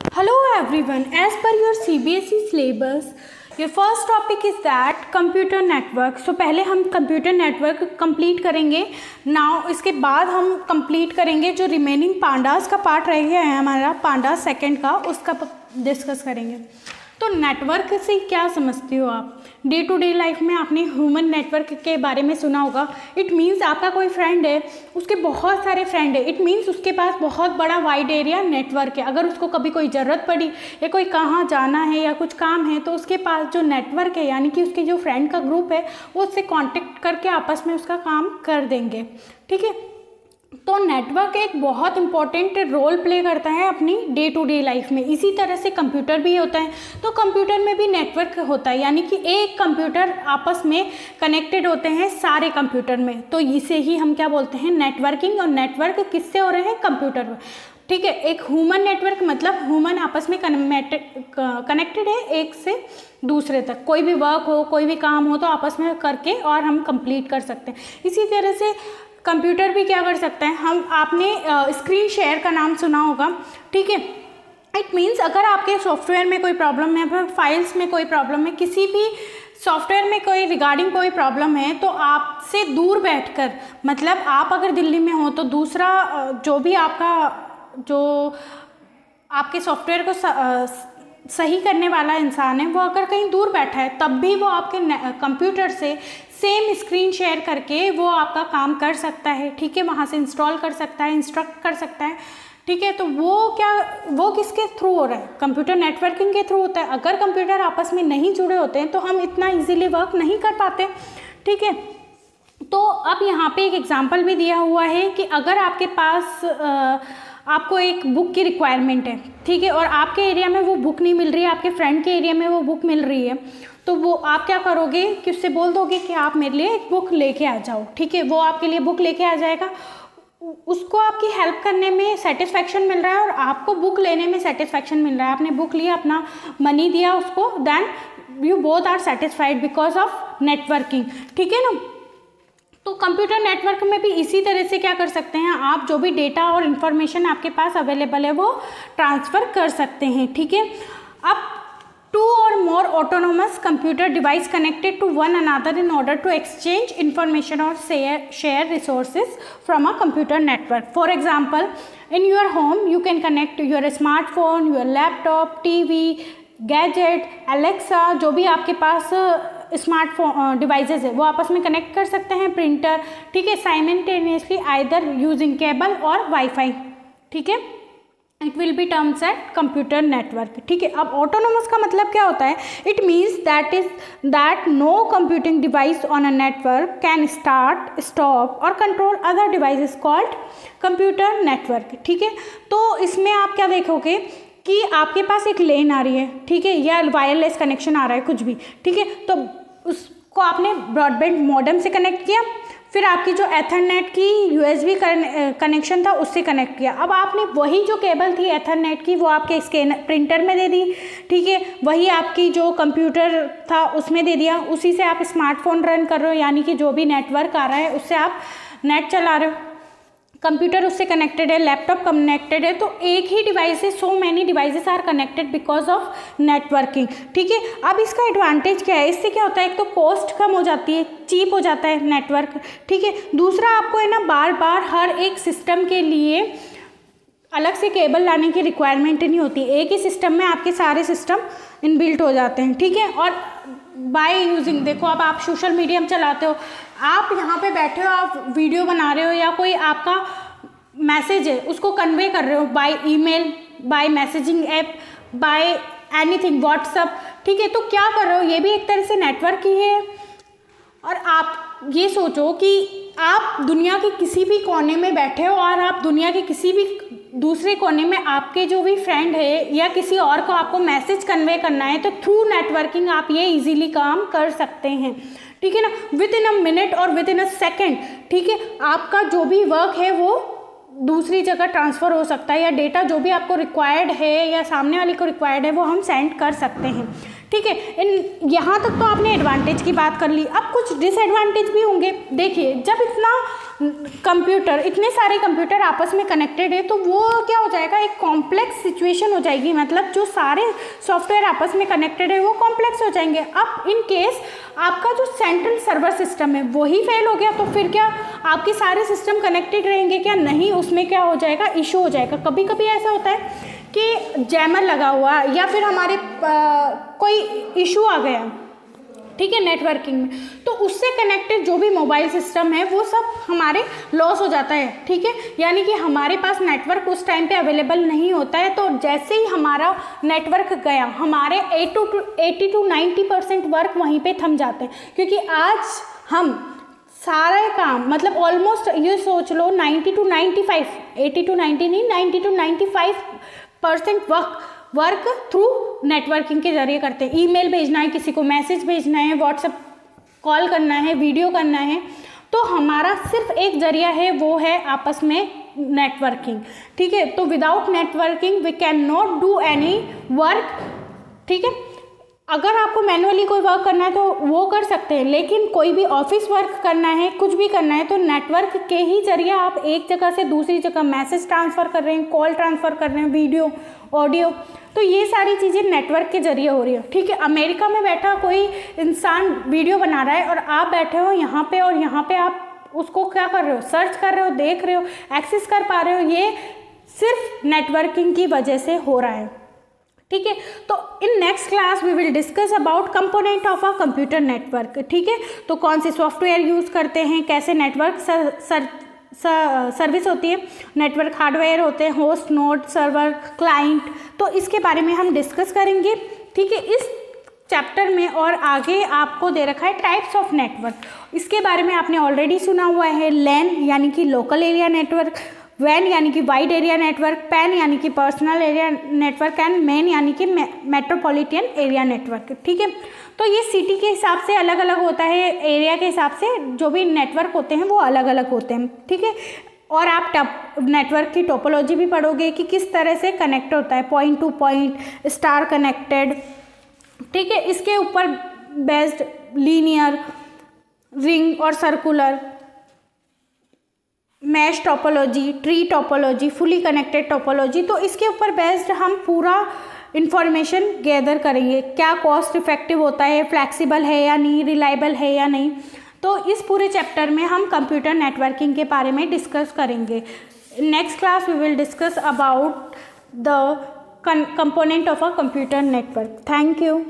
Hello everyone, as per your CBSE syllabus, your first topic is that computer network. So पहले हम computer network complete करेंगे. Now इसके बाद हम complete करेंगे जो रिमेनिंग पांडास का पार्ट रह गया है हमारा पांडास सेकंड का, उसका डिस्कस करेंगे. तो नेटवर्क से क्या समझते हो आप? डे टू डे लाइफ में आपने ह्यूमन नेटवर्क के बारे में सुना होगा. इट मीन्स आपका कोई फ्रेंड है, उसके बहुत सारे फ्रेंड है. इट मीन्स उसके पास बहुत बड़ा वाइड एरिया नेटवर्क है. अगर उसको कभी कोई ज़रूरत पड़ी या कोई कहाँ जाना है या कुछ काम है तो उसके पास जो नेटवर्क है यानी कि उसके जो फ्रेंड का ग्रुप है वो उससे कॉन्टेक्ट करके आपस में उसका काम कर देंगे. ठीक है, तो नेटवर्क एक बहुत इंपॉर्टेंट रोल प्ले करता है अपनी डे टू डे लाइफ में. इसी तरह से कंप्यूटर भी होता है. तो कंप्यूटर में भी नेटवर्क होता है यानी कि एक कंप्यूटर आपस में कनेक्टेड होते हैं सारे कंप्यूटर में. तो इसे ही हम क्या बोलते हैं? नेटवर्किंग. और नेटवर्क किससे हो रहे हैं? कंप्यूटर में. ठीक है, एक ह्यूमन नेटवर्क मतलब ह्यूमन आपस में कनेक्टेड है एक से दूसरे तक. कोई भी वर्क हो, कोई भी काम हो तो आपस में करके और हम कंप्लीट कर सकते हैं. इसी तरह से कंप्यूटर भी क्या कर सकते हैं हम? आपने स्क्रीन शेयर का नाम सुना होगा. ठीक है, इट मीन्स अगर आपके सॉफ्टवेयर में कोई प्रॉब्लम है, फिर फाइल्स में कोई प्रॉब्लम है, किसी भी सॉफ्टवेयर में कोई रिगार्डिंग कोई प्रॉब्लम है तो आपसे दूर बैठकर, मतलब आप अगर दिल्ली में हो तो दूसरा जो भी आपके सॉफ्टवेयर को सही करने वाला इंसान है वो अगर कहीं दूर बैठा है तब भी वो आपके कंप्यूटर से सेम स्क्रीन शेयर करके वो आपका काम कर सकता है. ठीक है, वहाँ से इंस्टॉल कर सकता है, इंस्ट्रक्ट कर सकता है. ठीक है, तो वो किसके थ्रू हो रहा है? कंप्यूटर नेटवर्किंग के थ्रू होता है. अगर कंप्यूटर आपस में नहीं जुड़े होते हैं तो हम इतना इजीली वर्क नहीं कर पाते. ठीक है, तो अब यहाँ पे एक एग्जांपल भी दिया हुआ है कि अगर आपके पास आपको एक बुक की रिक्वायरमेंट है. ठीक है, और आपके एरिया में वो बुक नहीं मिल रही है, आपके फ्रेंड के एरिया में वो बुक मिल रही है, तो वो आप क्या करोगे कि उससे बोल दोगे कि आप मेरे लिए एक बुक लेके आ जाओ. ठीक है, वो आपके लिए बुक लेके आ जाएगा. उसको आपकी हेल्प करने में सेटिस्फैक्शन मिल रहा है और आपको बुक लेने में सेटिस्फैक्शन मिल रहा है. आपने बुक लिया, अपना मनी दिया उसको, then you both are satisfied because of networking. ठीक है ना. तो कंप्यूटर नेटवर्क में भी इसी तरह से क्या कर सकते हैं आप? जो भी डेटा और इन्फॉर्मेशन आपके पास अवेलेबल है वो ट्रांसफ़र कर सकते हैं. ठीक है, अब two or more autonomous computer device connected to one another in order to exchange information or share resources from a computer network. For example, in your home you can connect your smartphone, your laptop, TV, gadget, Alexa, जो भी आपके पास smartphone devices है वो आपस में connect कर सकते हैं. प्रिंटर. ठीक है, साइमल्टेनियसली आइदर यूजिंग केबल और वाईफाई. ठीक है, it will be terms at computer network. ठीक है, अब ऑटोनोमस का मतलब क्या होता है? It means that no computing device on a network can start, stop और control other devices called computer network. ठीक है, तो इसमें आप क्या देखोगे कि आपके पास एक लेन आ रही है. ठीक है, या वायरलेस कनेक्शन आ रहा है, कुछ भी. ठीक है, तो उसको आपने ब्रॉडबैंड मॉडेम से कनेक्ट किया, फिर आपकी जो एथरनेट की USB कनेक्शन था उससे कनेक्ट किया. अब आपने वही जो केबल थी एथरनेट की वो आपके प्रिंटर में दे दी. ठीक है, वही आपकी जो कंप्यूटर था उसमें दे दिया. उसी से आप स्मार्टफोन रन कर रहे हो यानी कि जो भी नेटवर्क आ रहा है उससे आप नेट चला रहे हो. कंप्यूटर उससे कनेक्टेड है, लैपटॉप कनेक्टेड है. तो एक ही डिवाइस है, so many devices are connected because of networking. ठीक है, अब इसका एडवांटेज क्या है? इससे क्या होता है? एक तो कॉस्ट कम हो जाती है, चीप हो जाता है नेटवर्क. ठीक है, दूसरा आपको है ना बार बार हर एक सिस्टम के लिए अलग से केबल लाने की रिक्वायरमेंट नहीं होती. एक ही सिस्टम में आपके सारे सिस्टम इनबिल्ट हो जाते हैं. ठीक है, और बाय यूजिंग, देखो अब आप सोशल मीडिया में चलाते हो, आप यहाँ पे बैठे हो, आप वीडियो बना रहे हो या कोई आपका मैसेज है उसको कन्वे कर रहे हो by email, by messaging app, by anything, WhatsApp. ठीक है, तो क्या कर रहे हो? ये भी एक तरह से नेटवर्क ही है. और आप ये सोचो कि आप दुनिया के किसी भी कोने में बैठे हो और आप दुनिया के किसी भी दूसरे कोने में आपके जो भी फ्रेंड है या किसी और को आपको मैसेज कन्वे करना है तो थ्रू नेटवर्किंग आप ये इजीली काम कर सकते हैं. ठीक है ना, विद इन अ मिनट और विद इन अ सेकेंड. ठीक है, आपका जो भी वर्क है वो दूसरी जगह ट्रांसफ़र हो सकता है या डेटा जो भी आपको रिक्वायर्ड है या सामने वाले को रिक्वायर्ड है वो हम सेंड कर सकते हैं. ठीक है। इन यहाँ तक तो आपने एडवांटेज की बात कर ली। अब कुछ डिसएडवांटेज भी होंगे। देखिए, जब इतने सारे कंप्यूटर आपस में कनेक्टेड है तो वो क्या हो जाएगा, एक कॉम्प्लेक्स सिचुएशन हो जाएगी। मतलब जो सारे सॉफ्टवेयर आपस में कनेक्टेड है वो कॉम्प्लेक्स हो जाएंगे। अब इन केस आपका जो सेंट्रल सर्वर सिस्टम है वही फेल हो गया तो फिर क्या आपके सारे सिस्टम कनेक्टेड रहेंगे क्या? नहीं, उसमें क्या हो जाएगा, इशू हो जाएगा। कभी कभी ऐसा होता है कि जैमर लगा हुआ या फिर हमारे कोई इशू आ गया, ठीक है, नेटवर्किंग में, तो उससे कनेक्टेड जो भी मोबाइल सिस्टम है वो सब हमारे लॉस हो जाता है, ठीक है। यानी कि हमारे पास नेटवर्क उस टाइम पे अवेलेबल नहीं होता है, तो जैसे ही हमारा नेटवर्क गया हमारे 80 to 90% वर्क वहीं पे थम जाते हैं। क्योंकि आज हम सारा काम, मतलब ऑलमोस्ट ये सोच लो 90 to 95, 80 to 90 नहीं, 90 to 95% वर्क थ्रू नेटवर्किंग के जरिए करते हैं। ईमेल भेजना है, किसी को मैसेज भेजना है, व्हाट्सएप कॉल करना है, वीडियो करना है, तो हमारा सिर्फ एक जरिया है, वो है आपस में नेटवर्किंग, ठीक है। तो without networking we can not do any work, ठीक है। अगर आपको मैनुअली कोई वर्क करना है तो वो कर सकते हैं, लेकिन कोई भी ऑफिस वर्क करना है, कुछ भी करना है, तो नेटवर्क के ही जरिए आप एक जगह से दूसरी जगह मैसेज ट्रांसफ़र कर रहे हैं, कॉल ट्रांसफ़र कर रहे हैं, वीडियो, ऑडियो, तो ये सारी चीज़ें नेटवर्क के जरिए हो रही है, ठीक है। अमेरिका में बैठा कोई इंसान वीडियो बना रहा है और आप बैठे हो यहाँ पे, और यहाँ पे आप उसको क्या कर रहे हो, सर्च कर रहे हो, देख रहे हो, एक्सेस कर पा रहे हो, ये सिर्फ नेटवर्किंग की वजह से हो रहा है, ठीक है। तो in next class we will discuss about component of a computer network, ठीक है। तो कौन से सॉफ्टवेयर यूज़ करते हैं, कैसे नेटवर्क सर्विस होती है, नेटवर्क हार्डवेयर होते हैं, होस्ट, नोड, सर्वर, क्लाइंट, तो इसके बारे में हम डिस्कस करेंगे, ठीक है, इस चैप्टर में। और आगे आपको दे रखा है टाइप्स ऑफ नेटवर्क, इसके बारे में आपने ऑलरेडी सुना हुआ है। लैन यानी कि लोकल एरिया नेटवर्क, वैन यानी कि वाइड एरिया नेटवर्क, पैन यानी कि personal area network, and main यानी कि मेट्रोपॉलिटन एरिया नेटवर्क, ठीक है। तो ये सिटी के हिसाब से अलग अलग होता है, एरिया के हिसाब से जो भी नेटवर्क होते हैं वो अलग अलग होते हैं, ठीक है। और आप नेटवर्क की टोपोलॉजी भी पढ़ोगे कि किस तरह से कनेक्ट होता है, point two point, star connected, ठीक है। इसके ऊपर बेस्ड लीनियर, रिंग और circular, mesh topology, tree topology, fully connected topology, तो इसके ऊपर बेस्ड हम पूरा इंफॉर्मेशन गैदर करेंगे। क्या कॉस्ट इफेक्टिव होता है, फ्लैक्सिबल है या नहीं, रिलायबल है या नहीं, तो इस पूरे चैप्टर में हम कंप्यूटर नेटवर्किंग के बारे में डिस्कस करेंगे। Next class we will discuss about the component of a computer network. Thank you.